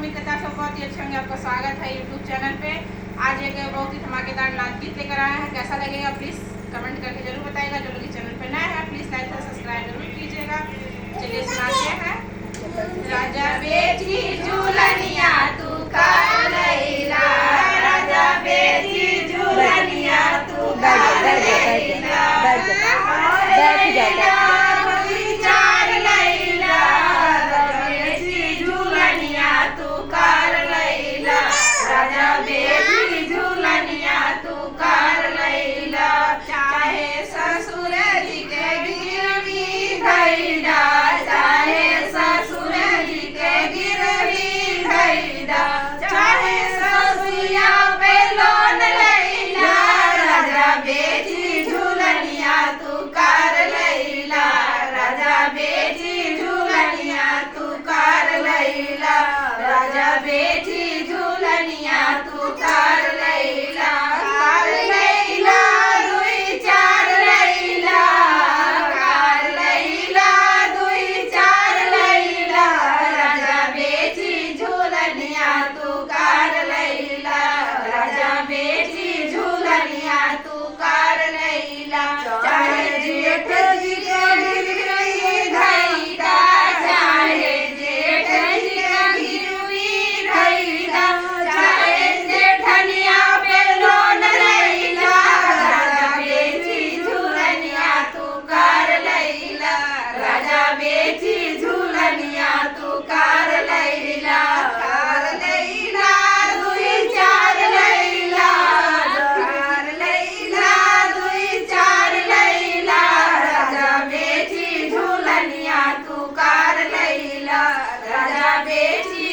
मित्रता सब बहुत ही अच्छे होंगे। आपका स्वागत है यूट्यूब चैनल पे। आज एक बहुत ही धमाकेदार नाच गीत लेकर आए हैं। कैसा लगेगा प्लीज़ कमेंट करके जरूर बताइएगा। जो लोग इस चैनल पे नए हैं प्लीज़ लाइक और सब्सक्राइब जरूर कीजिएगा। चलिए सुनाते हैं। राजा बेटी झूलनिया तू कर लैला, राजा बेटी झूलनिया तू कर लैला, राजा बेटी झूलनिया तू कर लैला, चाहे ससुर जी के गिरवी धैला, चाहे ससुर जी के गिरवी धैला, चाहे ससुरिया पे लोन लैला, राजा बेटी झूलनिया तू कर लैला, राजा बेटी झूलनिया तू कर लैला, राजा बेटी झूलनिया तू कर लैला, कर लैला दुई चार लैला, कर लैला दुई चार लैला, राजा बेटी झूलनिया तू कर लैला, राजा बेटी झूलनिया तू कर लैला, चाहे जेठ जी के गिरवी धैला, चाहे जेठ जी के गिरवी धैला, चाहे जेठनिया पे लोन लैला, राजा बेटी झूलनिया तू कर लैला, राजा बेटी झूलनिया तू कर लैला, कर लैला दुई चार लैला, कर लैला दुई चार लैला, राजा बेटी झूलनिया तू कर लैला, राजा बेटी